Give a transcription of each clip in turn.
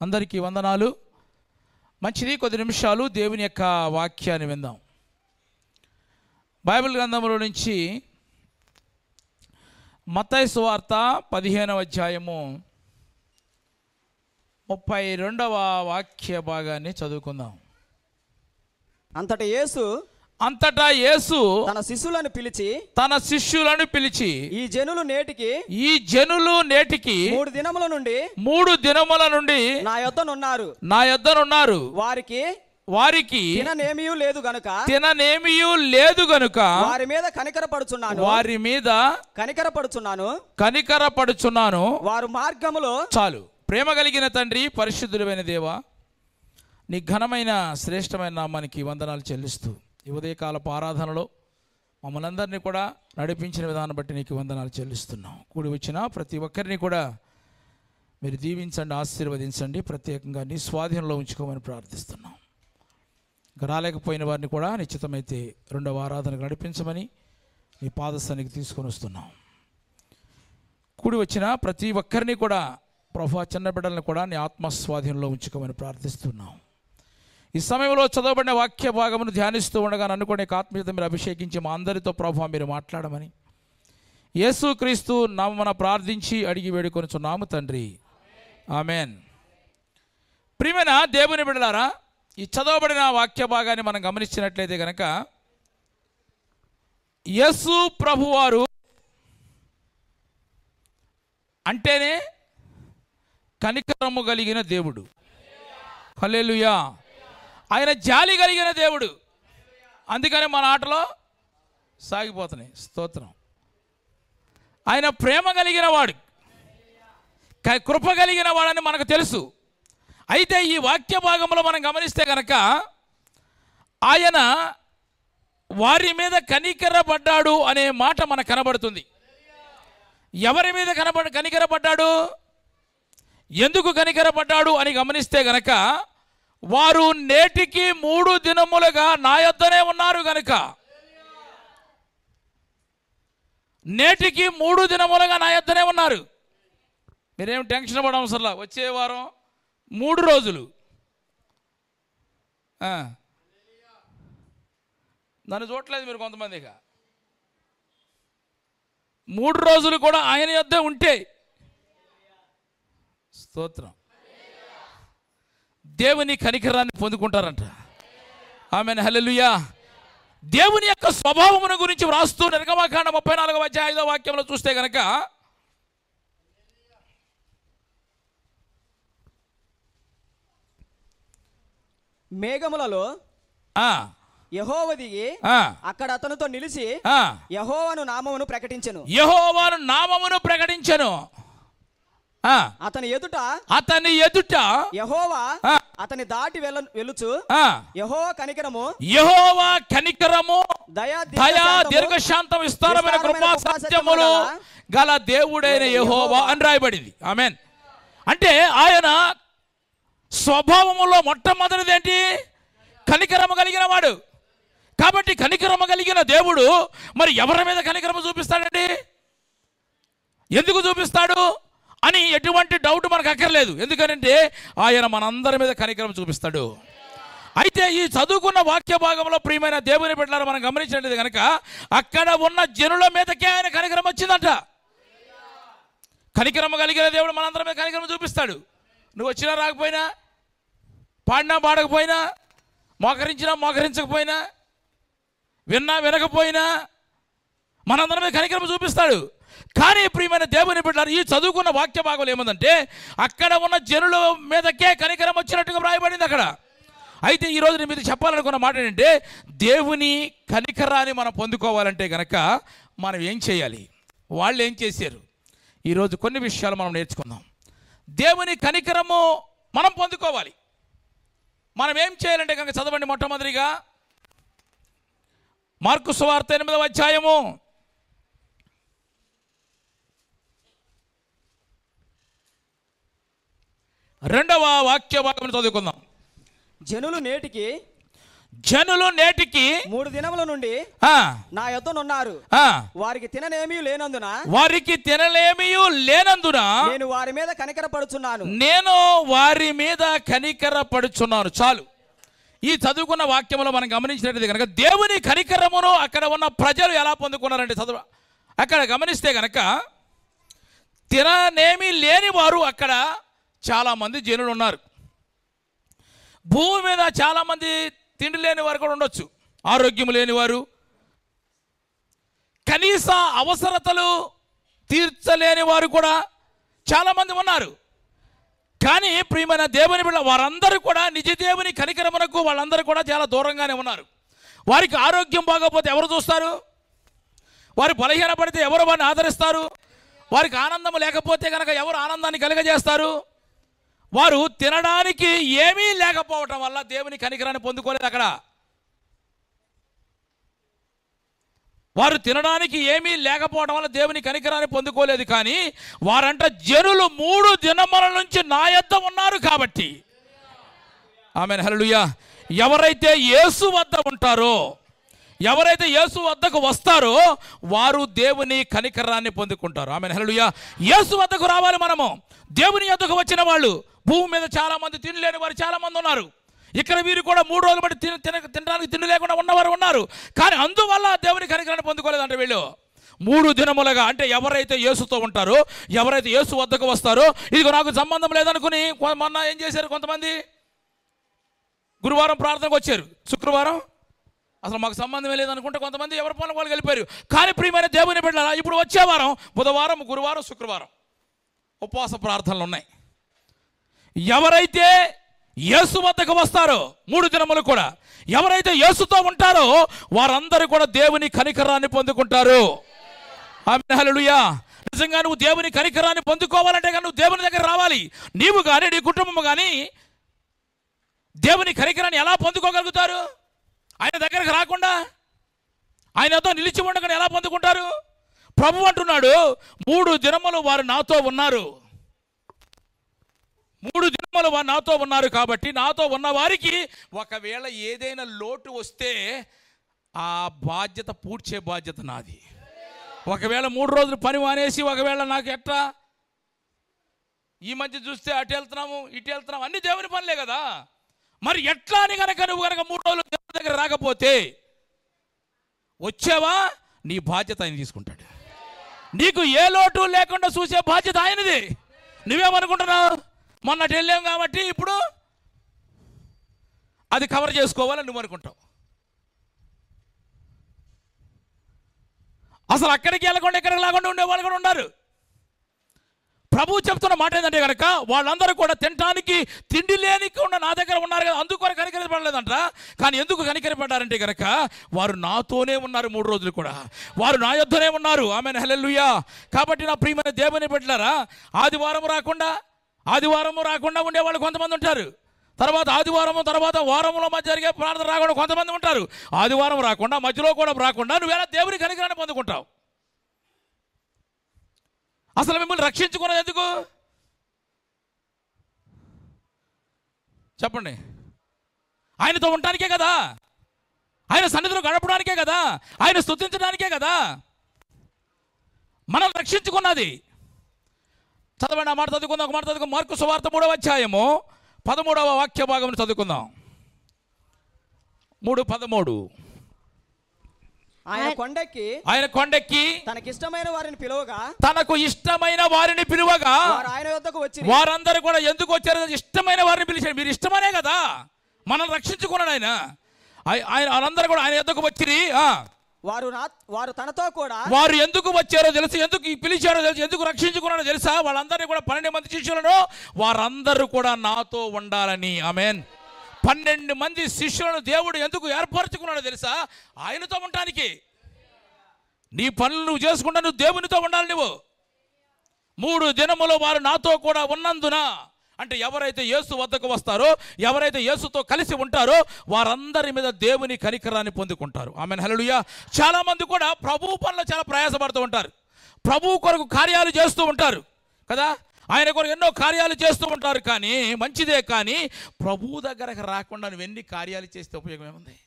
అందరికీ వందనాలు. మంచిది, కొద్ది నిమిషాలు దేవుని యొక్క వాక్యాన్ని విందాం. బైబిల్ గ్రంథంలో నుంచి మత్తయి సువార్త 15వ అధ్యాయము 32వ వాక్య భాగాన్ని చదువుకుందాం. అంతటా యేసు తన శిష్యులను పిలిచి ఈ జనులు నేటికి 3 దినముల నుండి నా యొద్దనున్నారు. వారికి తిననేమియూ లేదు గనుక వారి మీద కనికరపడుచున్నాను. వారు మార్గములో చాలు. ప్రేమ కలిగిన తండ్రి, పరిశుద్ధుడైన దేవా, నీ ఘనమైన శ్రేష్టమైన నామానికి వందనాలు చెల్లిస్తూ ఈ ఉదయకాలపు ఆరాధనలో మమ్మల్ని అందరినీ కూడా నడిపించిన విధానం బట్టి నీకు వందనాలు చెల్లిస్తున్నాం. కూడి వచ్చిన ప్రతి ఒక్కరిని కూడా మీరు దీవించండి, ఆశీర్వదించండి, ప్రత్యేకంగా నీ స్వాధీనంలో ఉంచుకోమని ప్రార్థిస్తున్నాం. రాలేకపోయిన వారిని కూడా నిశ్చితమైతే 2వ ఆరాధనకు నడిపించమని నీ పాదస్థానికి తీసుకొని వస్తున్నాం. కూడి వచ్చిన ప్రతి ఒక్కరిని కూడా ప్రభువా, చిన్న బిడ్డలను కూడా నీ ఆత్మస్వాధీనంలో ఉంచుకోమని ప్రార్థిస్తున్నాం. ఈ సమయంలో చదవబడిన వాక్య భాగమును ధ్యానిస్తూ ఉండగా నన్ను కూడా ఆత్మీయత మీరు అభిషేకించి మా అందరితో ప్రభువా మీరు మాట్లాడమని యేసుక్రీస్తు నామమున ప్రార్థించి అడిగి వేడుకొనుచున్నాము తండ్రి, ఆమెన్. ప్రియమైన దేవుని బిడ్డలారా, ఈ చదవబడిన వాక్య భాగాన్ని మనం గమనించినట్లయితే కనుక యేసు ప్రభువారు అంటేనే కనికరము కలిగిన దేవుడు. హల్లెలూయా. ఆయన జాలి కలిగిన దేవుడు. అందుకని మన ఆటలో సాగిపోతున్నాయి. స్తోత్రం. ఆయన ప్రేమ కలిగిన వాడు, కృప కలిగిన వాడని మనకు తెలుసు. అయితే ఈ వాక్య భాగంలో మనం గమనిస్తే కనుక ఆయన వారి మీద కనికరపడ్డాడు అనే మాట మనకు కనబడుతుంది. ఎవరి మీద కనికరపడ్డాడు, ఎందుకు కనికరపడ్డాడు అని గమనిస్తే గనక వారు నేటికి 3 దినములుగా నా యొద్దనే ఉన్నారు గనుక, నేటికి 3 దినములుగా నా యొద్దనే ఉన్నారు. మీరేం టెన్షన్ పడడం అవసరంలా. వచ్చే వారం 3 రోజులు నన్ను చూడలేదు మీరు కొంతమందిగా. 3 రోజులు కూడా ఆయన యొద్దే ఉంటే స్తోత్రం, దేవుని కనికరాన్ని పొందుకుంటారంట. ఆమేన్, హల్లెలూయా. దేవుని యొక్క స్వభావమును గురించి వ్రాస్తూ నిర్గమకాండం 34వ అధ్యాయం 5వ వాక్యంలో చూస్తే కనుక మేఘములలో యెహోవా దిగి అక్కడ అతనితో నిలిచి యెహోవాను నామమును ప్రకటించెను. అతని ఎదుట యెహోవా అతని దాటి వెలుచు యెహోవా కనికరము దయా దీర్ఘశాంతం విస్తారమైన కృపా సత్యములు గల దేవుడైన యెహోవా అని రాయబడింది. ఆమేన్. అంటే ఆయన స్వభావములో మొట్టమొదటిది ఏంటి? కనికరము కలిగిన వాడు. కాబట్టి కనికరము కలిగిన దేవుడు మరి ఎవరి మీద కనికరము చూపిస్తాడండి? ఎందుకు చూపిస్తాడు అని ఎటువంటి డౌట్ మనకు అక్కర్లేదు. ఎందుకంటే ఆయన మనందరి మీద కనికరం చూపిస్తాడు. అయితే ఈ చదువుకున్న వాక్య భాగంలో ప్రియమైన దేవుని బిడ్డలారా మనం గమనించినట్లయితే కనుక అక్కడ ఉన్న జనుల మీదకే ఆయన కనికరం వచ్చిందంట. కనికరం కలిగిన దేవుడు మనందరి మీద కనికరం చూపిస్తాడు. నువ్వు వచ్చినా రాకపోయినా, పాడినా పాడకపోయినా, మోకరించినా మోకరించకపోయినా, విన్నా వినకపోయినా మనందరి మీద కనికరం చూపిస్తాడు. కానీ ప్రియమైన దేవుని బిడ్డలారా, ఈ చదువుకున్న వాక్య భాగంలో ఏమందంటే అక్కడ ఉన్న జనుల మీదకే కనికరం వచ్చినట్టుగా రాయబడింది అక్కడ. అయితే ఈరోజు నేను మీరు చెప్పాలనుకున్న మాట ఏంటంటే, దేవుని కనికరాన్ని మనం పొందుకోవాలంటే కనుక మనం ఏం చేయాలి, వాళ్ళు ఏం చేశారు, ఈరోజు కొన్ని విషయాలు మనం నేర్చుకుందాం. దేవుని కనికరము మనం పొందుకోవాలి. మనం ఏం చేయాలంటే కనుక చదవండి. మొట్టమొదటిగా మార్కు సువార్త 8వ అధ్యాయము 2వ వాక్య భాగం చదువుకుందాం. జనులు జనులు నేటికి 3 దినముల నుండి ఆ, నా యొద్దనున్నారు. ఆ, వారికి తిననేమీ లేనందున వారికి తినలేమీ లేనందున నేను వారి మీద కనికరపడుచున్నాను. నేను వారి మీద కనికరపడుచున్నాను. చాలు. ఈ చదువుకున్న వాక్యంలో మనం గమనించినట్లయితే కనుక దేవుని కనికరమును అక్కడ ఉన్న ప్రజలు ఎలా పొందుకున్నారంటే చదువు అక్కడ గమనిస్తే కనుక తిననేమీ లేని వారు అక్కడ చాలామంది జనులు ఉన్నారు. భూమి మీద చాలామంది తిండి లేని వారు కూడా ఉండొచ్చు, ఆరోగ్యం లేనివారు, కనీస అవసరతలు తీర్చలేని వారు కూడా చాలామంది ఉన్నారు. కానీ ప్రియమైన దేవుని బిడ్డ వారందరూ కూడా నిజ దేవుని కనికరమునకు వాళ్ళందరూ కూడా చాలా దూరంగానే ఉన్నారు. వారికి ఆరోగ్యం బాగోకపోతే ఎవరు చూస్తారు? వారు బలహీనపడితే ఎవరు వారిని ఆదరిస్తారు? వారికి ఆనందం లేకపోతే కనుక ఎవరు ఆనందాన్ని కలుగజేస్తారు? వారు తినడానికి ఏమీ లేకపోవటం వల్ల దేవుని కనికరాన్ని పొందుకోలేదు. అక్కడ వారు తినడానికి ఏమీ లేకపోవడం వల్ల దేవుని కనికరాన్ని పొందుకోలేదు. కానీ వారంట జనులు 3 దినముల నుంచి నా యొద్ద ఉన్నారు కాబట్టి, ఆమేన్, హల్లెలూయా. ఎవరైతే యేసు వద్ద ఉంటారో, ఎవరైతే యేసు వద్దకు వస్తారో వారు దేవుని కనికరాన్ని పొందుకుంటారు. ఆమేన్, హల్లెలూయా. యేసు వద్దకు రావాలి మనము. దేవుని యొద్దకు వచ్చిన వాళ్ళు భూమి మీద చాలామంది తినలేని వారు చాలామంది ఉన్నారు. ఇక్కడ వీరు కూడా 3 రోజులు బట్టి తినడానికి తిండి లేకుండా ఉన్నవారు ఉన్నారు. కానీ అందువల్ల దేవుని కనికరాన్ని పొందుకోలేదంటే వీళ్ళు 3 దినములుగా. అంటే ఎవరైతే యేసుతో ఉంటారో, ఎవరైతే యేసు వద్దకు వస్తారో, ఇదిగో నాకు సంబంధం లేదనుకుని మొన్న ఏం చేశారు, కొంతమంది గురువారం ప్రార్థనకు వచ్చారు, శుక్రవారం అసలు మాకు సంబంధమే లేదనుకుంటే కొంతమంది ఎవరి పనులు వాళ్ళు వెళ్ళిపోయారు. కానీ ప్రియమైన దేవుని బిడ్డలారా, ఇప్పుడు వచ్చే వారం బుధవారం, గురువారం, శుక్రవారం ఉపవాస ప్రార్థనలు ఉన్నాయి. ఎవరైతే యేసు వద్దకు వస్తారో 3 దినములు కూడా, ఎవరైతే యేసుతో ఉంటారో వారందరూ కూడా దేవుని కనికరాన్ని పొందుకుంటారు. ఆమేన్, హల్లెలూయా. నిజంగా నువ్వు దేవుని కనికరాన్ని పొందుకోవాలంటే కానీ నువ్వు దేవుని దగ్గర రావాలి. నీవు కానీ నీ కుటుంబం కానీ దేవుని కనికరాన్ని ఎలా పొందుకోగలుగుతారు? ఆయన దగ్గరకు రాకుండా, ఆయనతో నిలిచి ఉండగానే ఎలా పొందుకుంటారు? ప్రభు అంటున్నాడు 3 దినములు వారు నాతో ఉన్నారు. 3 దినములు వారు నాతో ఉన్నారు కాబట్టి నాతో ఉన్న వారికి ఒకవేళ ఏదైనా లోటు వస్తే ఆ బాధ్యత పూడ్చే బాధ్యత నాది. ఒకవేళ 3 రోజులు పని మానేసి ఒకవేళ నాకు ఎట్లా ఈ మధ్య చూస్తే అటు వెళ్తున్నాము ఇటు వెళ్తున్నాము అన్ని దేవుని పనులే కదా. మరి ఎట్లా అని కనుక నువ్వు కనుక 3 రోజులు దేవుని దగ్గర రాకపోతే వచ్చావా, నీ బాధ్యత ఆయన తీసుకుంటాడు. నీకు ఏ లోటు లేకుండా చూసే బాధ్యత ఆయనది. నువ్వేమనుకుంటున్నావు? మొన్నటి వెళ్ళాం కాబట్టి ఇప్పుడు అది కవర్ చేసుకోవాలని నువ్వు అనుకుంటావు. అసలు అక్కడికి వెళ్ళకుండా ఇక్కడికి లేకుండా ఉండేవాళ్ళు కూడా ఉన్నారు. ప్రభు చెప్తున్న మాట ఏంటంటే కనుక వాళ్ళందరూ కూడా తినడానికి తిండి లేనికుండా నా దగ్గర ఉన్నారు కదా, అందుకు కనికరించబడలేదంట. కానీ ఎందుకు కనికరింపడ్డారంటే కనుక వారు నాతోనే ఉన్నారు 3 రోజులు కూడా, వారు నా యొద్దనే ఉన్నారు. ఆమేన్, హల్లెలూయా. కాబట్టి నా ప్రియమైన దేవుని బిడ్డలారా, ఆదివారం రాకుండా ఉండేవాళ్ళు కొంతమంది ఉంటారు. తర్వాత ఆదివారం తర్వాత వారంలో మధ్య జరిగే ప్రార్థన రాకుండా కొంతమంది ఉంటారు. ఆదివారం రాకుండా మధ్యలో కూడా రాకుండా నువ్వు ఎలా దేవుని కనికరాన్ని పొందుకుంటావు? అసలు మిమ్మల్ని రక్షించుకున్నది ఎందుకు చెప్పండి? ఆయనతో ఉండటానికే కదా, ఆయన సన్నిధిలో గడపడానికే కదా, ఆయన స్తుతించడానికే కదా మనం రక్షించుకున్నది. చదవండి, ఆ మాట చదువుకుందాం. ఒక మాట చదువుకుందాం. మార్కు సువార్త 3వ అధ్యాయము 13వ వాక్య భాగం చదువుకుందాం. 3:13. ఆయన కొండెక్కి తనకు ఇష్టమైన వారిని పిలువగా వారు ఆయన యొద్దకు వచ్చి వారందరూ కూడా ఎందుకు వచ్చారు? ఇష్టమైన వారిని పిలిచాడు. మీరు ఇష్టమనే కదా మనల్ని రక్షించుకున్నాడు ఆయన. వాళ్ళందరూ కూడా ఆయన యొద్దకు వచ్చిరి. వారు తనతో కూడా వారు ఎందుకు వచ్చారో తెలుసు, ఎందుకు పిలిచారో తెలుసు, ఎందుకు రక్షించుకున్నారో తెలుసా? వాళ్ళందరినీ కూడా 12 మంది శిష్యులను వారందరూ కూడా నాతో ఉండాలని. ఆమేన్. 12 మంది శిష్యులను దేవుడు ఎందుకు ఏర్పరచుకున్నాడో తెలుసా? ఆయనతో ఉండటానికి. నీ పనులు నువ్వు చేసుకుంటా నువ్వు దేవునితో ఉండాలి. నువ్వు 3 దినములు వారు నాతో కూడా ఉన్నందున, అంటే ఎవరైతే యేసు వద్దకు వస్తారో, ఎవరైతే యేసుతో కలిసి ఉంటారో వారందరి మీద దేవుని కనికరాన్ని పొందుకుంటారు. ఆమేన్, హల్లెలూయా. చాలా మంది కూడా ప్రభువు పనులు చాలా ప్రయాసపడుతూ ఉంటారు, ప్రభువు కొరకు కార్యాలు చేస్తూ ఉంటారు కదా. ఆయన కొరకు ఎన్నో కార్యాలు చేస్తూ ఉంటారు, కానీ మంచిదే. కానీ ప్రభువు దగ్గరకు రాకుండా నువ్వు ఎన్ని కార్యాలు చేస్తే ఉపయోగం ఏముంది?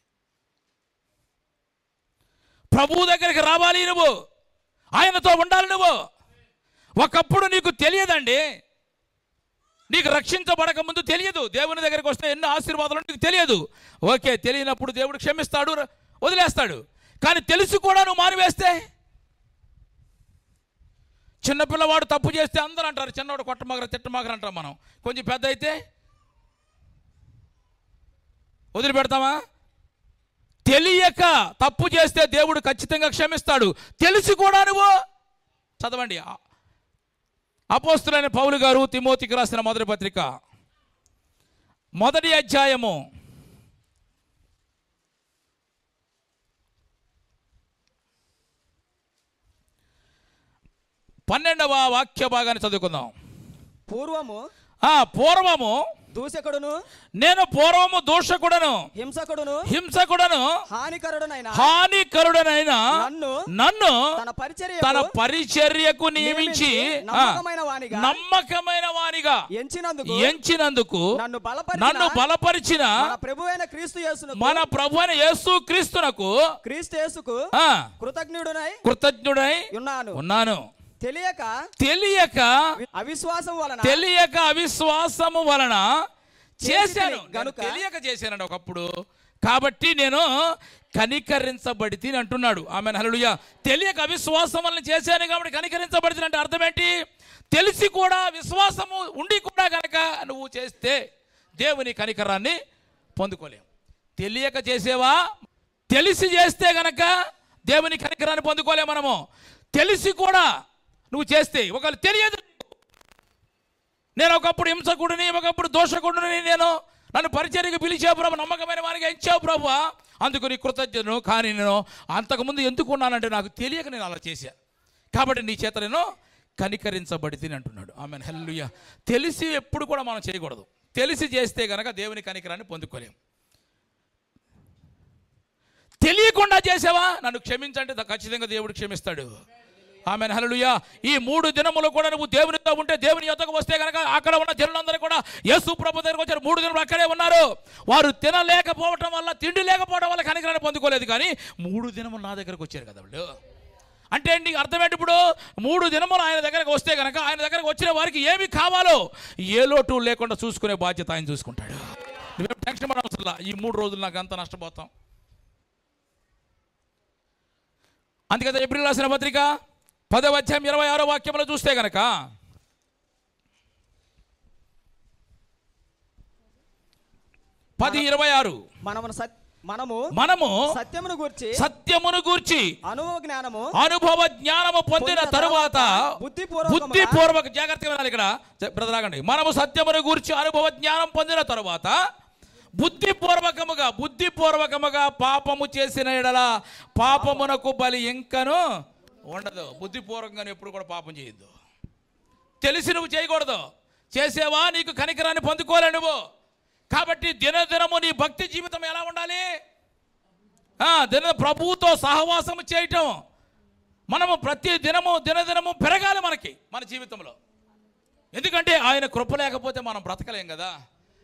ప్రభువు దగ్గరికి రావాలి, నువ్వు ఆయనతో ఉండాలి. నువ్వు ఒకప్పుడు నీకు తెలియదండి, నీకు రక్షించబడక ముందు తెలియదు. దేవుని దగ్గరికి వస్తే ఎన్నో ఆశీర్వాదాలు నీకు తెలియదు. ఓకే, తెలియనప్పుడు దేవుడు క్షమిస్తాడు, వదిలేస్తాడు. కానీ తెలిసి కూడా నువ్వు మానివేస్తే, చిన్నపిల్లవాడు తప్పు చేస్తే అందరూ అంటారు చిన్నవాడు కొట్టమాగర తిట్టమాగర అంటాం. మనం కొంచెం పెద్ద అయితే వదిలిపెడతామా? తెలియక తప్పు చేస్తే దేవుడు ఖచ్చితంగా క్షమిస్తాడు. తెలిసి కూడా నువ్వు చదవండి. అపోస్తలుడైన పౌలు గారు తిమోతికి రాసిన మొదటి పత్రిక 1వ అధ్యాయము 12వ వాక్య భాగాన్ని చదువుకుందాం. పూర్వము దూషకుడును, నేను పూర్వము దూషకుడను, హింసకుడను, హానికరుడనైన నన్ను తన పరిచర్యకు నియమించి నమ్మకమైన వానిగా ఎంచినందుకు నన్ను బలపరిచిన మన ప్రభువైన యేసు క్రీస్తునకు కృతజ్ఞుడై ఉన్నాను. తెలియక అవిశ్వాసము వలన చేశాను. తెలియక చేశానండి ఒకప్పుడు, కాబట్టి నేను కనికరించబడితే అంటున్నాడు. ఆమెన్, హల్లెలూయా. తెలియక అవిశ్వాసం వలన చేశాను కాబట్టి కనికరించబడితే అంటే అర్థం ఏంటి? తెలిసి కూడా విశ్వాసము ఉండి కూడా కనుక నువ్వు చేస్తే దేవుని కనికరాన్ని పొందుకోలేవు. తెలియక చేసేవా, తెలిసి చేస్తే గనక దేవుని కనికరాన్ని పొందుకోలేము మనము. తెలిసి కూడా నువ్వు చేస్తే, ఒకవేళ తెలియదు, నేను ఒకప్పుడు హింసకుడిని, ఒకప్పుడు దోషకుడిని, నన్ను పరిచర్యకు పిలిచావు ప్రభు, నమ్మకమైన వారికి ఎంచావు ప్రభు, అందుకు నీ కృతజ్ఞతను. కానీ నేను అంతకుముందు ఎందుకు ఉన్నానంటే నాకు తెలియక నేను అలా చేశాను, కాబట్టి నీ చేత నేను కనికరించబడితే అంటున్నాడు. ఆమెన్, హల్లెలూయా. తెలిసి ఎప్పుడు కూడా మనం చేయకూడదు. తెలిసి చేస్తే కనుక దేవుని కనికరాన్ని పొందుకోలేము. తెలియకుండా చేసావా, నన్ను క్షమించంటే ఖచ్చితంగా దేవుడు క్షమిస్తాడు. ఆమెన్, హల్లెలూయా. ఈ 3 దినములు కూడా నువ్వు దేవునితో ఉంటే, దేవుని యొద్దకు వస్తే కనుక అక్కడ ఉన్న జనులందరూ కూడా యేసు ప్రభు దగ్గరకు వచ్చారు. 3 దినములు అక్కడే ఉన్నారు. వారు తినలేకపోవటం వల్ల, తిండి లేకపోవడం వల్ల కనికరాన్ని పొందుకోలేదు. కానీ 3 దినములు నా దగ్గరకు వచ్చారు కదా వాళ్ళు. అంటే నీకు అర్థమేంటి? ఇప్పుడు 3 దినములు ఆయన దగ్గరకు వస్తే కనుక ఆయన దగ్గరకు వచ్చిన వారికి ఏమి కావాలో ఏ లోటు లేకుండా చూసుకునే బాధ్యత ఆయన చూసుకుంటాడు. నువ్వేం టెన్షన్ పడవలసిన ఈ 3 రోజులు నాకు అంత నష్టపోతాం. అందుకని ఎబ్రిల్ రాసిన పత్రిక 10వ అధ్యాయం 26వ వాక్యంలో చూస్తే గనక, మనము సత్యమును గూర్చి అనుభవ జ్ఞానము పొందిన తరువాత బుద్ధిపూర్వక, జాగ్రత్తగా వినాలి ఇక్కడ బ్రదరాగండి, మనము సత్యమును గూర్చి అనుభవ జ్ఞానం పొందిన తరువాత బుద్ధిపూర్వకముగా పాపము చేసిన ఎడల పాపమునకు బలి ఇంకను ఉండదు. బుద్ధిపూర్వకంగా ఎప్పుడు కూడా పాపం చేయొద్దు. తెలిసి నువ్వు చేయకూడదు. చేసేవా నీకు కనికరాన్ని పొందుకోలే నువ్వు. కాబట్టి దినదినము నీ భక్తి జీవితం ఎలా ఉండాలి? ప్రభువుతో సహవాసము చేయటం. మనము ప్రతి దినదినము పెరగాలి మన జీవితంలో. ఎందుకంటే ఆయన కృప లేకపోతే మనం బ్రతకలేం కదా.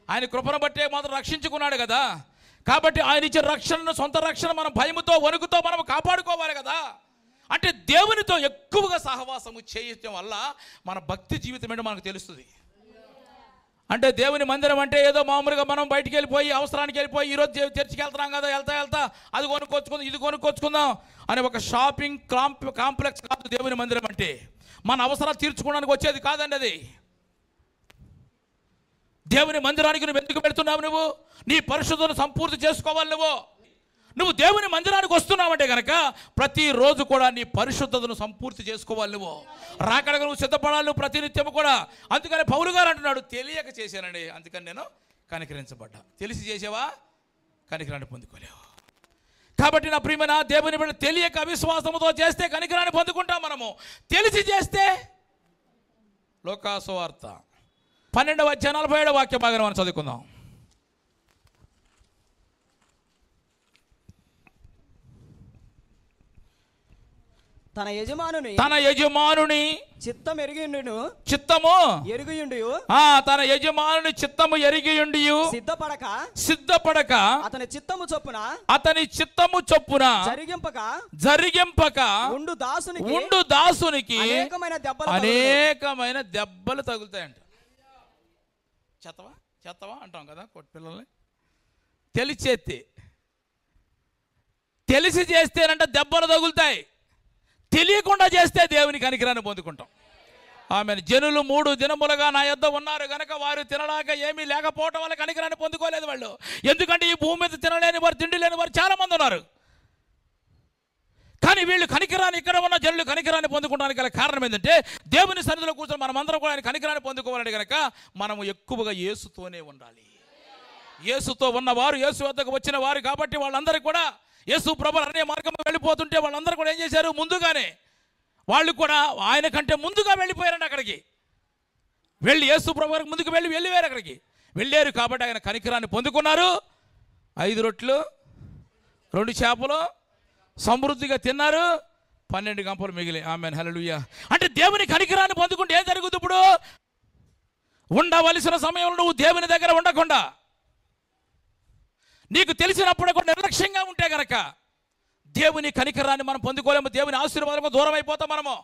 ఆయన కృపను బట్టే మాత్రం రక్షించుకున్నాడు కదా. కాబట్టి ఆయన ఇచ్చే రక్షణను, సొంత రక్షణ మనం భయముతో వణుకుతో మనం కాపాడుకోవాలి కదా. అంటే దేవునితో ఎక్కువగా సహవాసము చేయటం వల్ల మన భక్తి జీవితం ఏంటో మనకు తెలుస్తుంది. అంటే దేవుని మందిరం అంటే ఏదో మామూలుగా మనం బయటికి వెళ్ళిపోయి, అవసరానికి వెళ్ళిపోయి, ఈరోజు చర్చికి వెళ్తున్నాం కదా, వెళ్తా అది కొనుక్కొచ్చుకుందాం, ఇది కొనుక్కొచ్చుకుందాం అనే ఒక షాపింగ్ కాంప్లెక్స్ కాదు దేవుని మందిరం అంటే. మన అవసరాలు తీర్చుకోవడానికి వచ్చేది కాదండి అది. దేవుని మందిరానికి నువ్వు ఎందుకు పెడుతున్నావు? నువ్వు నీ పరిశుద్ధతను సంపూర్తి చేసుకోవాలి. నువ్వు దేవుని మందిరానికి వస్తున్నావంటే కనుక ప్రతిరోజు కూడా నీ పరిశుద్ధతను సంపూర్తి చేసుకోవాలి. నువ్వు రాకడకు నువ్వు సిద్ధపడాలి ప్రతినిత్యము కూడా. అందుకని పౌలు గారు అంటున్నాడు, తెలియక చేశానండి, అందుకని నేను కనికరించబడ్డా. తెలిసి చేసావా, కనికరాన్ని పొందుకోలేవు. కాబట్టి నా ప్రియమైన దేవుని బిడ్డ, తెలియక అవిశ్వాసముతో చేస్తే కనికరాన్ని పొందుకుంటాం మనము. తెలిసి చేస్తే లోకాసు వార్త 12వ అధ్యాయం 47వ వాక్య భాగం మనం చదువుకుందాం. తన యజమానుని చిత్తం ఎరిగియుండును చిత్తము ఎరిగియుండు తన యజమానుని చిత్తము ఎరిగియుండియు సిద్ధపడక అతని చిత్తము చొప్పున జరిగింపక ఉండు దాసునికి అనేకమైన దెబ్బలు తగులుతాయంట. చెత్తవా అంటాం కదా కొట్టు పిల్లల్ని. తెలిసి చేస్తేనంట దెబ్బలు తగులుతాయి, తెలియకుండా చేస్తే దేవుని కనికరాన్ని పొందుకుంటాం. ఆమెను జనులు 3 దినములుగా నా యొద్ద ఉన్నారు గనక వారు తినడాక ఏమీ లేకపోవటం వల్ల కనికరాన్ని పొందుకోలేదు వాళ్ళు. ఎందుకంటే ఈ భూమి మీద తినలేని వారు, తిండి లేని వారు చాలా మంది ఉన్నారు. కానీ వీళ్ళు కనికరాన్ని, ఇక్కడ ఉన్న జనులు కనికరాన్ని పొందుకోవడానికి గల కారణం ఏంటంటే దేవుని సన్నిధిలో కూర్చొని మనమందరం కూడా ఆయన కనికరాన్ని పొందుకోవాలంటే కనుక మనము ఎక్కువగా యేసుతోనే ఉండాలి. యేసుతో ఉన్నవారు, యేసు వద్దకు వచ్చిన వారు కాబట్టి వాళ్ళందరికీ కూడా యేసు ప్రభు అనే మార్గం వెళ్ళిపోతుంటే వాళ్ళందరూ కూడా ఏం చేశారు, ముందుగానే వాళ్ళు కూడా ఆయన కంటే ముందుగా వెళ్ళిపోయారండి. అక్కడికి వెళ్ళి యేసు ప్రభు ముందుకు వెళ్ళిపోయారు, అక్కడికి వెళ్ళారు. కాబట్టి ఆయన కనికరాన్ని పొందుకున్నారు. 5 రొట్టెలు 2 చేపలు సమృద్ధిగా తిన్నారు, 12 గంపలు మిగిలి. ఆమేన్, హల్లెలూయా. అంటే దేవుని కనికరాన్ని పొందుకుంటే ఏం జరుగుతుంది? ఇప్పుడు ఉండవలసిన సమయంలో నువ్వు దేవుని దగ్గర ఉండకుండా నీకు తెలిసినప్పుడు కూడా నిర్లక్ష్యంగా ఉంటే గనక దేవుని కనికరాన్ని మనం పొందుకోలేము, దేవుని ఆశీర్వాదాలకు దూరం అయిపోతాం మనము.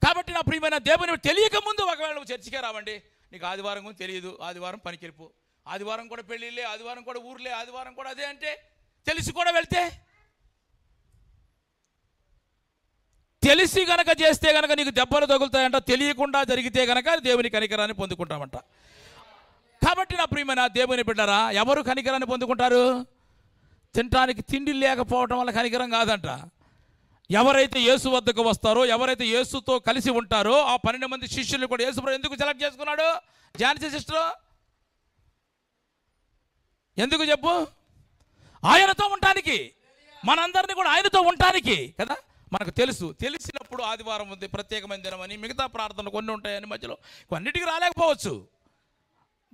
కాబట్టి నా ప్రియమైన దేవుని తెలియక ముందు ఒకవేళ నువ్వు చర్చికే రావండి, నీకు ఆదివారం కూడా తెలియదు, ఆదివారం పనికి వెళ్ళిపో, ఆదివారం కూడా పెళ్ళిళ్ళే, ఆదివారం కూడా ఊర్లే, ఆదివారం కూడా అదే అంటే తెలిసి కూడా వెళ్తే, తెలిసి గనక చేస్తే గనక నీకు దెబ్బలు తగులుతాయంట, తెలియకుండా జరిగితే గనక దేవుని కనికరాన్ని పొందుకుంటామంట. కాబట్టి నా ప్రియమైన దేవుని బిడ్డరా, ఎవరు కనికరాన్ని పొందుకుంటారు? తినటానికి తిండి లేకపోవటం వల్ల కనికరం కాదంట. ఎవరైతే యేసు వద్దకు వస్తారో, ఎవరైతే యేసుతో కలిసి ఉంటారో ఆ 12 మంది శిష్యులు కూడా యేసు ఎందుకు సెలెక్ట్ చేసుకున్నాడు? ఝాన్సీ సిస్టర్ ఎందుకు చెప్పు? ఆయనతో ఉండటానికి, మనందరినీ కూడా ఆయనతో ఉండటానికి కదా. మనకు తెలిసినప్పుడు ఆదివారం ఉంది ప్రత్యేకమైన దినమని, మిగతా ప్రార్థనలు కొన్ని ఉంటాయని, మధ్యలో కొన్నిటికి రాలేకపోవచ్చు.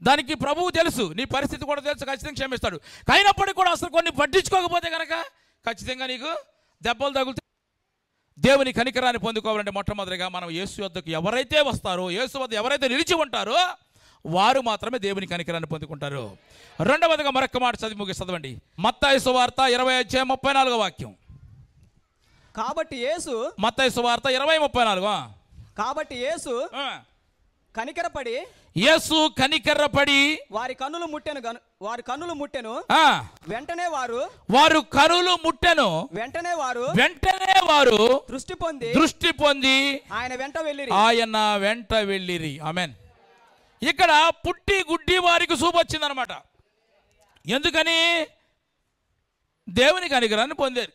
దానికి ప్రభువు తెలుసు, నీ పరిస్థితి కూడా తెలుసు, ఖచ్చితంగా క్షమిస్తాడు. అయినప్పటికీ కూడా అసలు కొన్ని పట్టించుకోకపోతే కనుక ఖచ్చితంగా నీకు దెబ్బలు తగులుతాయి. దేవుని కనికరాన్ని పొందుకోవాలంటే మొట్టమొదటిగా మనం యేసు వద్దకు ఎవరైతే వస్తారో, యేసు వద్ద ఎవరైతే నిలిచి ఉంటారో వారు మాత్రమే దేవుని కనికరాన్ని పొందుకుంటారు. రెండవదిగా మరొక మాట చదవండి. మత్తయి సువార్త 20:34 వాక్యం. కాబట్టి యేసు, మత్తయి సువార్త 20:34. కాబట్టి యేసు కనికరపడి వారి కన్నులు ముట్టెను వెంటనే వారు దృష్టి పొంది ఆయన వెంట వెళ్ళిరి. ఆమేన్. ఇక్కడ పుట్టి గుడ్డి వారికి చూపు వచ్చిందనమాట. ఎందుకని? దేవుని కనికరాన్ని పొందారు,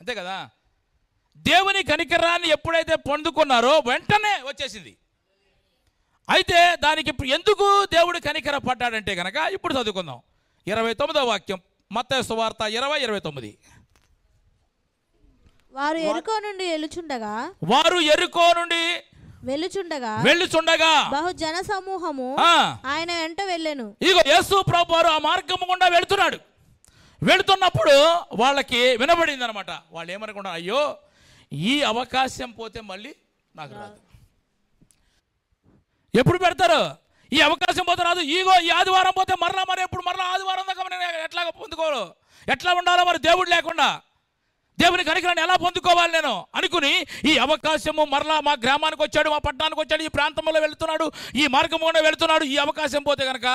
అంతే కదా. దేవుని కనికరాన్ని ఎప్పుడైతే పొందుకున్నారో వెంటనే వచ్చేసింది. అయితే దానికి ఎందుకు దేవుడు కనికర పడ్డాడంటే కనుక ఇప్పుడు చదువుకుందాం. 29వ వాక్యం, మత్తయి సువార్త 20:29. వారు ఎరుకో నుండి వెళ్ళుచుండగా బహు జన సమూహము ఆయన వెంట వెళ్ళెను. ఇగో యేసు ప్రభువారు ఆ మార్గము గుండా వెళుతున్నప్పుడు వాళ్ళకి వినబడింది అనమాట. వాళ్ళు ఏమనుకున్నారు, అయ్యో ఈ అవకాశం పోతే మళ్ళీ నాకు రాదు. ఎప్పుడు పెడతారు? ఈ అవకాశం పోతే రాదు. ఈగో ఈ ఆదివారం పోతే మరి ఎప్పుడు ఆదివారం దాకా ఎట్లా పొందుకోవాలి, ఎట్లా ఉండాలో మరి దేవుడు లేకుండా దేవుని కనికరాన్ని ఎలా పొందుకోవాలి నేను అనుకుని ఈ అవకాశము మరలా మా గ్రామానికి వచ్చాడు, మా పట్టణానికి వచ్చాడు, ఈ ప్రాంతంలో వెళుతున్నాడు, ఈ మార్గంలోనే వెళుతున్నాడు, ఈ అవకాశం పోతే కనుక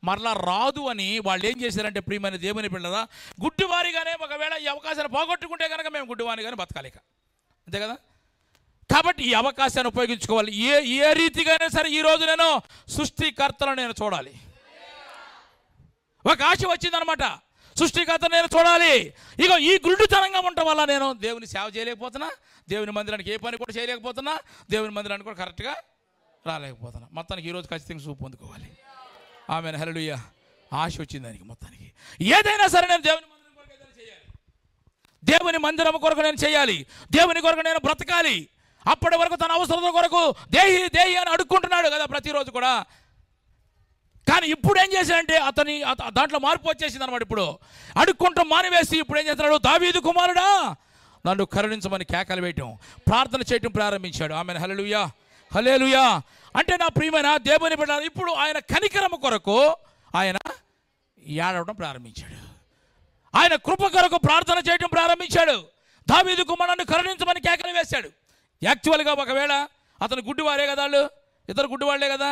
మరలా రాదు అని వాళ్ళు ఏం చేశారంటే, ప్రియమైన దేవుని పిల్లరా, గుడ్డివారిగానే ఒకవేళ ఈ అవకాశాన్ని పోగొట్టుకుంటే కనుక మేము గుడ్డివారిగానే బతకాలిక, అంతే కదా. కాబట్టి ఈ అవకాశాన్ని ఉపయోగించుకోవాలి. ఏ రీతిగానే సరే ఈరోజు నేను సృష్టికర్తను నేను చూడాలి. ఒక ఆశ వచ్చిందనమాట, సృష్టికర్తను నేను చూడాలి. ఇగో ఈ గుడ్డితనంగా ఉండటం వల్ల నేను దేవుని సేవ చేయలేకపోతున్నా, దేవుని మందిరానికి ఏ పని కూడా చేయలేకపోతున్నా, దేవుని మందిరానికి కూడా కరెక్ట్గా రాలేకపోతున్నా. మొత్తానికి ఈరోజు ఖచ్చితంగా చూపు పొందుకోవాలి. ఆమేన్, హల్లెలూయా. ఆశ వచ్చింది దానికి. మొత్తానికి ఏదైనా సరే నేను దేవుని మందిరం కొరకు ఏదైనా చేయాలి, దేవుని మందిరం కొరకు నేను చేయాలి, దేవుని కొరకు నేను బ్రతకాలి. అప్పటి వరకు తన అవసరం కొరకు దేహి అని అడుక్కుంటున్నాడు కదా ప్రతిరోజు కూడా. కానీ ఇప్పుడు ఏం చేశాడంటే దాంట్లో మార్పు వచ్చేసింది అనమాట. ఇప్పుడు అడుక్కుంటూ మానివేసి ఇప్పుడు ఏం చేస్తున్నాడు, దావీదు కుమారుడా నన్ను కరుణించమని కేకలు వేయటం, ప్రార్థన చేయటం ప్రారంభించాడు. ఆమెను హల్లెలూయా, హల్లెలూయా. అంటే నా ప్రియమైన దేవుని బిడ్డ, ఇప్పుడు ఆయన కనికరము కొరకు ఆయన ఏడవడం ప్రారంభించాడు. ఆయన కృప కొరకు ప్రార్థన చేయటం ప్రారంభించాడు. దావీదు కుమారుడు కరుణించమని కేకలు వేశాడు. యాక్చువల్గా ఒకవేళ అతను గుడ్డివారే కదా, వాళ్ళు ఇద్దరు గుడ్డివాళ్లే కదా,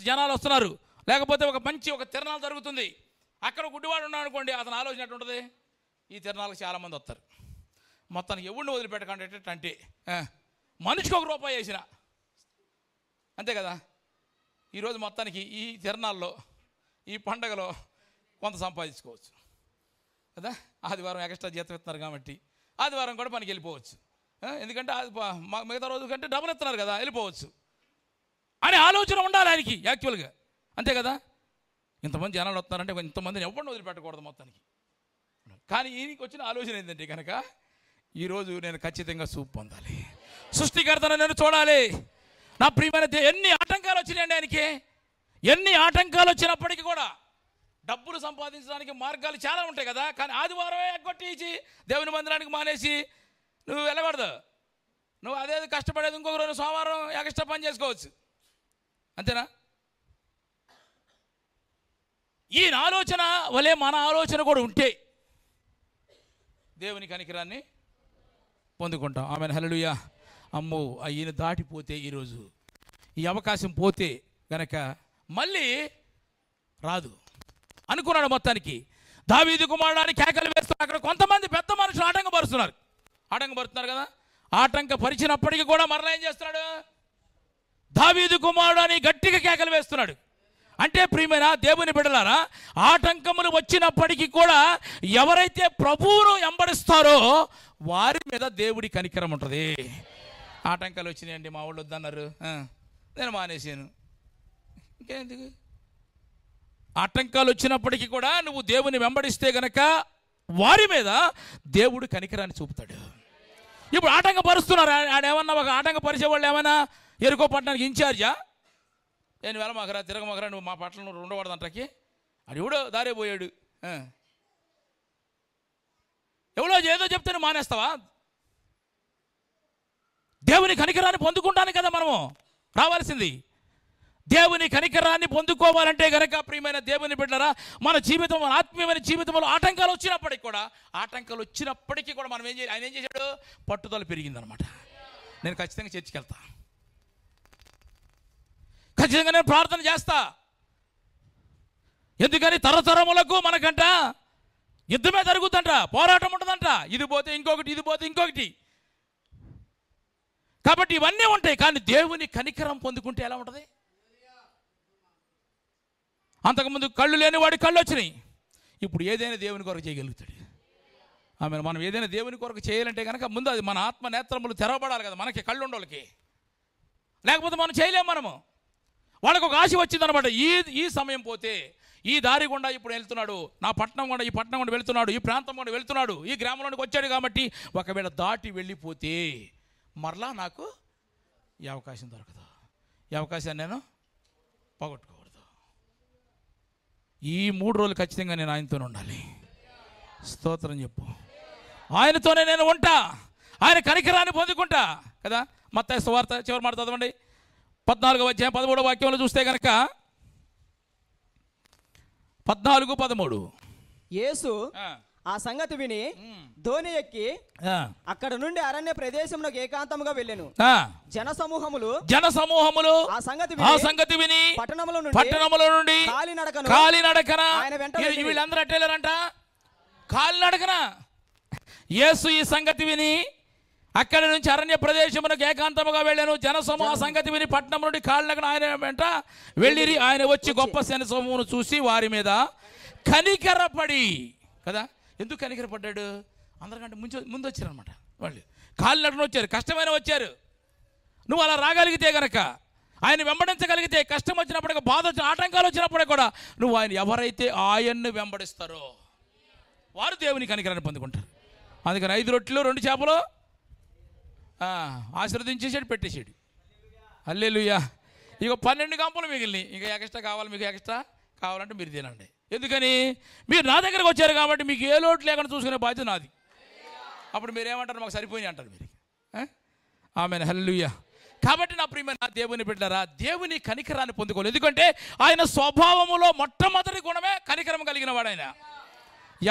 జనాలు వస్తున్నారు, లేకపోతే ఒక తిరణాలు జరుగుతుంది, అక్కడ గుడ్డివాడు ఉన్నాడు అనుకోండి, అతను ఆలోచన ఎట్టుంటుంది, ఈ తిరణాలకు చాలామంది వస్తారు, మొత్తానికి ఎవరిని వదిలిపెట్టకండి అంటే మనిషికి ₹1 వేసిన అంతే కదా. ఈరోజు మొత్తానికి ఈ తిరణాల్లో, ఈ పండగలో కొంత సంపాదించుకోవచ్చు కదా. ఆదివారం ఎక్స్ట్రా జీతం ఇస్తున్నారు కాబట్టి ఆదివారం కూడా పనికి వెళ్ళిపోవచ్చు, ఎందుకంటే మిగతా రోజు కంటే డబ్బులు ఇస్తున్నారు కదా, వెళ్ళిపోవచ్చు అనే ఆలోచన ఉండాలి ఆయనకి యాక్చువల్గా, అంతే కదా. ఇంతమంది జనాలు వస్తున్నారంటే ఇంతమందిని ఎవరిని వదిలిపెట్టకూడదు మొత్తానికి. కానీ ఈయనకి వచ్చిన ఆలోచన ఏంటంటే కనుక, ఈరోజు నేను ఖచ్చితంగా సూప్ పొందాలి, సృష్టికర్తను నేను చూడాలి. నా ప్రియమైన ఎన్ని ఆటంకాలు వచ్చినాయండి ఆయనకి, ఎన్ని ఆటంకాలు వచ్చినప్పటికీ కూడా డబ్బులు సంపాదించడానికి మార్గాలు చాలా ఉంటాయి కదా. కానీ ఆదివారమే ఎగ్గొట్టి దేవుని మందిరానికి మానేసి నువ్వు వెళ్ళకూడదు, నువ్వు అదే కష్టపడేది ఇంకొక రోజు సోమవారం ఎక్స్ట్రా పని చేసుకోవచ్చు, అంతేనా. ఈ ఆలోచన వలె మన ఆలోచన కూడా ఉంటే దేవుని కనికరాన్ని పొందుకుంటాం. ఆమెను హల్లెలూయా. అమ్మో, ఈయన దాటిపోతే, ఈరోజు ఈ అవకాశం పోతే గనక మళ్ళీ రాదు అనుకున్నాడు. మొత్తానికి దావీదు కుమారుడు కేకలు వేస్తున్నారు. అక్కడ కొంతమంది పెద్ద మనుషులు ఆటంకపరుస్తున్నారు కదా. ఆటంకపరిచినప్పటికీ కూడా మరలా ఏం చేస్తున్నాడు, దావీదు కుమారుడు అని గట్టిగా కేకలు వేస్తున్నాడు. అంటే ప్రియమైన దేవుని బిడ్డలారా, ఆటంకములు వచ్చినప్పటికీ కూడా ఎవరైతే ప్రభువును వెంబడిస్తారో వారి మీద దేవుడి కనికరం ఉంటుంది. ఆటంకాలు వచ్చినాయండి, మా వాళ్ళు వద్దన్నారు, నేను మానేసాను, ఇంకేందుకు. ఆటంకాలు వచ్చినప్పటికీ కూడా నువ్వు దేవుని వెంబడిస్తే గనక వారి మీద దేవుడు కనికరాన్ని చూపుతాడు. ఇప్పుడు ఆటంకపరుస్తున్నారు, ఆడేమన్నా ఒక ఆటంకపరిచే వాళ్ళు ఏమైనా ఎరుకో పట్టణానికి ఇన్ఛార్జా, నేను వెళ్ళమాకరా తిరగమాకరా, నువ్వు మా పట్టణం నువ్వు ఉండకూడదంటకి, అది ఎవడో దారే పోయాడు, ఎవడో ఏదో చెప్తే నువ్వు మానేస్తావా? దేవుని కనికరాన్ని పొందుకుంటాను కదా మనము రావాల్సింది. దేవుని కనికరాన్ని పొందుకోవాలంటే గనక ప్రియమైన దేవుని బిడ్డలారా, మన జీవితం, మన ఆత్మీయమైన జీవితంలో ఆటంకాలు వచ్చినప్పటికీ కూడా మనం ఏం చేయాలి, ఆయన ఏం చేశాడు, పట్టుదల పెరిగిందనమాట. నేను ఖచ్చితంగా చర్చికి వెళ్తా, ఖచ్చితంగా నేను ప్రార్థన చేస్తా, ఎందుకని తరతరములకు మనకంట యుద్ధమే జరుగుతుందంట, పోరాటం ఉంటుందంట, ఇది పోతే ఇంకొకటి, ఇది పోతే ఇంకొకటి. కాబట్టి ఇవన్నీ ఉంటాయి. కానీ దేవుని కనికరం పొందుకుంటే ఎలా ఉంటుంది? అంతకుముందు కళ్ళు లేని వాడి కళ్ళు వచ్చినాయి, ఇప్పుడు ఏదైనా దేవుని కొరకు చేయగలుగుతాడు. మనం ఏదైనా దేవుని కొరకు చేయాలంటే కనుక ముందు అది మన ఆత్మ నేత్రములు తెరవబడాలి కదా, మనకి కళ్ళు ఉండోళ్ళకి, లేకపోతే మనం చేయలేము. మనము వాళ్ళకు ఒక ఆశ వచ్చిందనమాట, ఈ సమయం పోతే, ఈ దారి గుండా ఇప్పుడు వెళ్తున్నాడు, నా పట్టణం గుండా, ఈ పట్టణం గుండా వెళ్తున్నాడు, ఈ ప్రాంతం గుండా వెళ్తున్నాడు, ఈ గ్రామంలోనికి వచ్చాడు కాబట్టి ఒకవేళ దాటి వెళ్ళిపోతే మరలా నాకు ఈ అవకాశం దొరకదు, ఈ అవకాశాన్ని నేను పోగొట్టుకోకూడదు. ఈ 3 రోజులు ఖచ్చితంగా నేను ఆయనతోనే ఉండాలి. స్తోత్రం చెప్పు. ఆయనతోనే నేను ఉంటా, ఆయన కనికరాన్ని పొందుకుంటా కదా. మత్తయి సువార్త చివరి మాట చదవండి, 14వ అధ్యాయం 13వ వాక్యంలో చూస్తే కనుక 14:13. యేసు ఆ సంగతి విని ధోని ఎక్కి అక్కడ నుండి అరణ్య ప్రదేశంలోకి ఏకాంతముగా వెళ్ళెను. జనసమూహములు ఆ సంగతి విని పట్టణముల నుండి కాలినడకన వీళ్ళందరూ అట్టేలారంట, కాలినడకన. యేసు ఈ సంగతి విని అక్కడి నుంచి అరణ్య ప్రదేశమునకు ఏకాంతముగా వెళ్ళాను. జనసమూహ సంగతి విని పట్టణం నుండి కాలినడకన ఆయన వెంట వెళ్ళిరి. ఆయన వచ్చి గొప్ప జనసమూహమును చూసి వారి మీద కనికరపడి కదా. ఎందుకు కనికరపడ్డాడు? అందరికంటే ముందు వచ్చారనమాట వాళ్ళు, కాలినడకన వచ్చారు, కష్టమైన వచ్చారు. నువ్వు అలా రాగలిగితే గనక, ఆయన వెంబడించగలిగితే, కష్టం వచ్చినప్పటికీ, బాధ వచ్చిన, ఆటంకాలు వచ్చినప్పటికీ కూడా నువ్వు ఎవరైతే ఆయన్ను వెంబడిస్తారో వారు దేవుని కనికరాన్ని పొందుకుంటారు. అందుకని 5 రొట్టెలు 2 చేపలు ఆశీర్వదించేసాడు, పెట్టేసాడు. హల్లెలూయా. ఇక 12 గంపలు మిగిలినాయి. ఇక ఎక్స్ట్రా కావాలి, మీకు ఎక్స్ట్రా కావాలంటే మీరు తినండి. ఎందుకని? మీరు నా దగ్గరకు వచ్చారు కాబట్టి మీకు ఏ లోటు లేకుండా చూసుకునే బాధ్యత నాది. అప్పుడు మీరేమంటారు? మాకు సరిపోయినాయి అంటారు మీరు. ఆమేన్, హల్లెలూయా. కాబట్టి నా ప్రియమైన దేవుని బిడ్డలారా, దేవుని కనికరాన్ని పొందుకోవాలి. ఎందుకంటే ఆయన స్వభావములో మొట్టమొదటి గుణమే కనికరం కలిగిన వాడు. ఆయన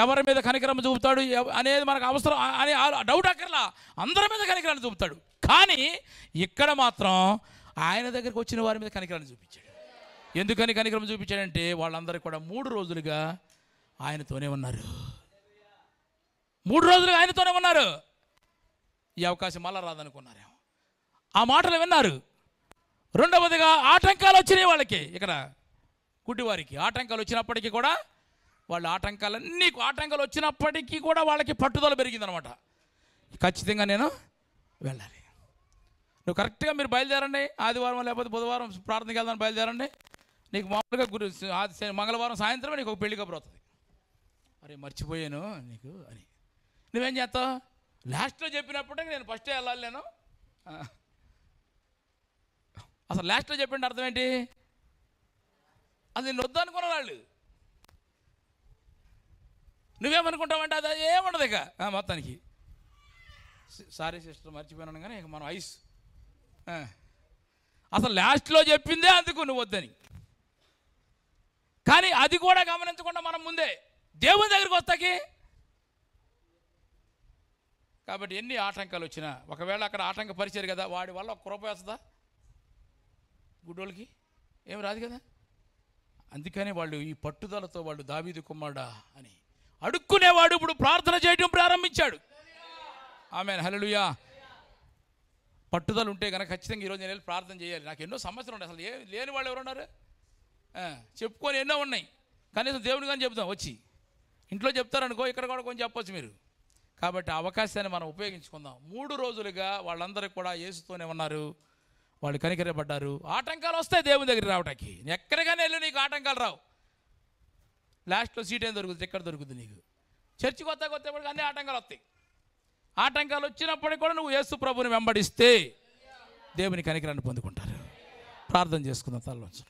ఎవరి మీద కనికరం చూపుతాడు అనేది మనకు అవసరం అని డౌట్ అక్కర్లా, అందరి మీద కనికరాన్ని చూపుతాడు. కానీ ఇక్కడ మాత్రం ఆయన దగ్గరికి వచ్చిన వారి మీద కనికరాన్ని చూపించాడు. ఎందుకని కనికరం చూపించాడంటే వాళ్ళందరూ కూడా 3 రోజులుగా ఆయనతోనే ఉన్నారు. 3 రోజులుగా ఆయనతోనే ఉన్నారు. ఈ అవకాశం మళ్ళా రాదనుకున్నారేమో. ఆ మాటలు విన్నారు. రెండవదిగా ఆటంకాలు వచ్చినాయి వాళ్ళకి. ఇక్కడ గుడ్డివారికి ఆటంకాలు వచ్చినప్పటికీ కూడా ఆటంకాలు వచ్చినప్పటికీ కూడా వాళ్ళకి పట్టుదల పెరిగిందనమాట. ఖచ్చితంగా నేను వెళ్ళాలి. నువ్వు కరెక్ట్గా మీరు బయలుదేరండి, ఆదివారం లేకపోతే బుధవారం ప్రార్థనకి వెళ్దాం బయలుదేరండి. నీకు మామూలుగా మంగళవారం సాయంత్రమే నీకు ఒక పెళ్లి కబురు అవుతుంది. అరే మర్చిపోయాను నీకు అని. నువ్వేం చేస్తావు? లాస్ట్లో చెప్పినప్పుడే నేను ఫస్టే వెళ్ళాలి. నేను అసలు లాస్ట్లో చెప్పిన అర్థం ఏంటి? అది నేను వద్దనుకున్న వాళ్ళు. నువ్వేమనుకుంటావంటే అది ఏముండదు ఇక మొత్తానికి. సారీ సిస్టర్ మర్చిపోయాను కానీ ఇక మనం ఐస్. అసలు లాస్ట్లో చెప్పిందే అందుకు నువ్వు వద్దని. కానీ అది కూడా గమనించకుండా మనం ముందే దేవుని దగ్గరికి వస్తాకి. కాబట్టి ఎన్ని ఆటంకాలు వచ్చినా, ఒకవేళ అక్కడ ఆటంకపరిచారు కదా, వాడి వల్ల ఒక కృప వేస్తుందా? గుడ్డోళ్ళకి ఏం రాదు కదా. అందుకని వాళ్ళు ఈ పట్టుదలతో వాళ్ళు దావీదు కుమారుడా అని అడుక్కునేవాడు ఇప్పుడు ప్రార్థన చేయడం ప్రారంభించాడు. ఆమేన్, హల్లెలూయా. పట్టుదల ఉంటే కనుక ఖచ్చితంగా ఈరోజు నేను వెళ్ళి ప్రార్థన చేయాలి. నాకు ఎన్నో సమస్యలు ఉన్నాయి. అసలు లేని వాళ్ళు ఎవరు ఉన్నారు? చెప్పుకొని ఎన్నో ఉన్నాయి. కనీసం దేవుని కానీ చెప్తాం వచ్చి. ఇంట్లో చెప్తారనుకో, ఇక్కడ కూడా కొంచెం చెప్పొచ్చు మీరు. కాబట్టి ఆ అవకాశాన్ని మనం ఉపయోగించుకుందాం. 3 రోజులుగా వాళ్ళందరూ కూడా యేసుతోనే ఉన్నారు. వాళ్ళు కనికరపడ్డారు. ఆటంకాలు వస్తాయి దేవుని దగ్గరికి రావడానికి. ఎక్కడికైనా వెళ్ళి నీకు ఆటంకాలు రావు. లాస్ట్లో సీట్ ఏం దొరుకుతుంది? ఎక్కడ దొరుకుతుంది నీకు? చర్చికి కొత్తప్పటికి అన్ని ఆటంకాలు వస్తాయి. ఆటంకాలు వచ్చినప్పటికి కూడా నువ్వు యేసు ప్రభుని వెంబడిస్తే దేవుని కనికరాన్ని పొందుకుంటారు. ప్రార్థన చేసుకుందాం తలలోంచి.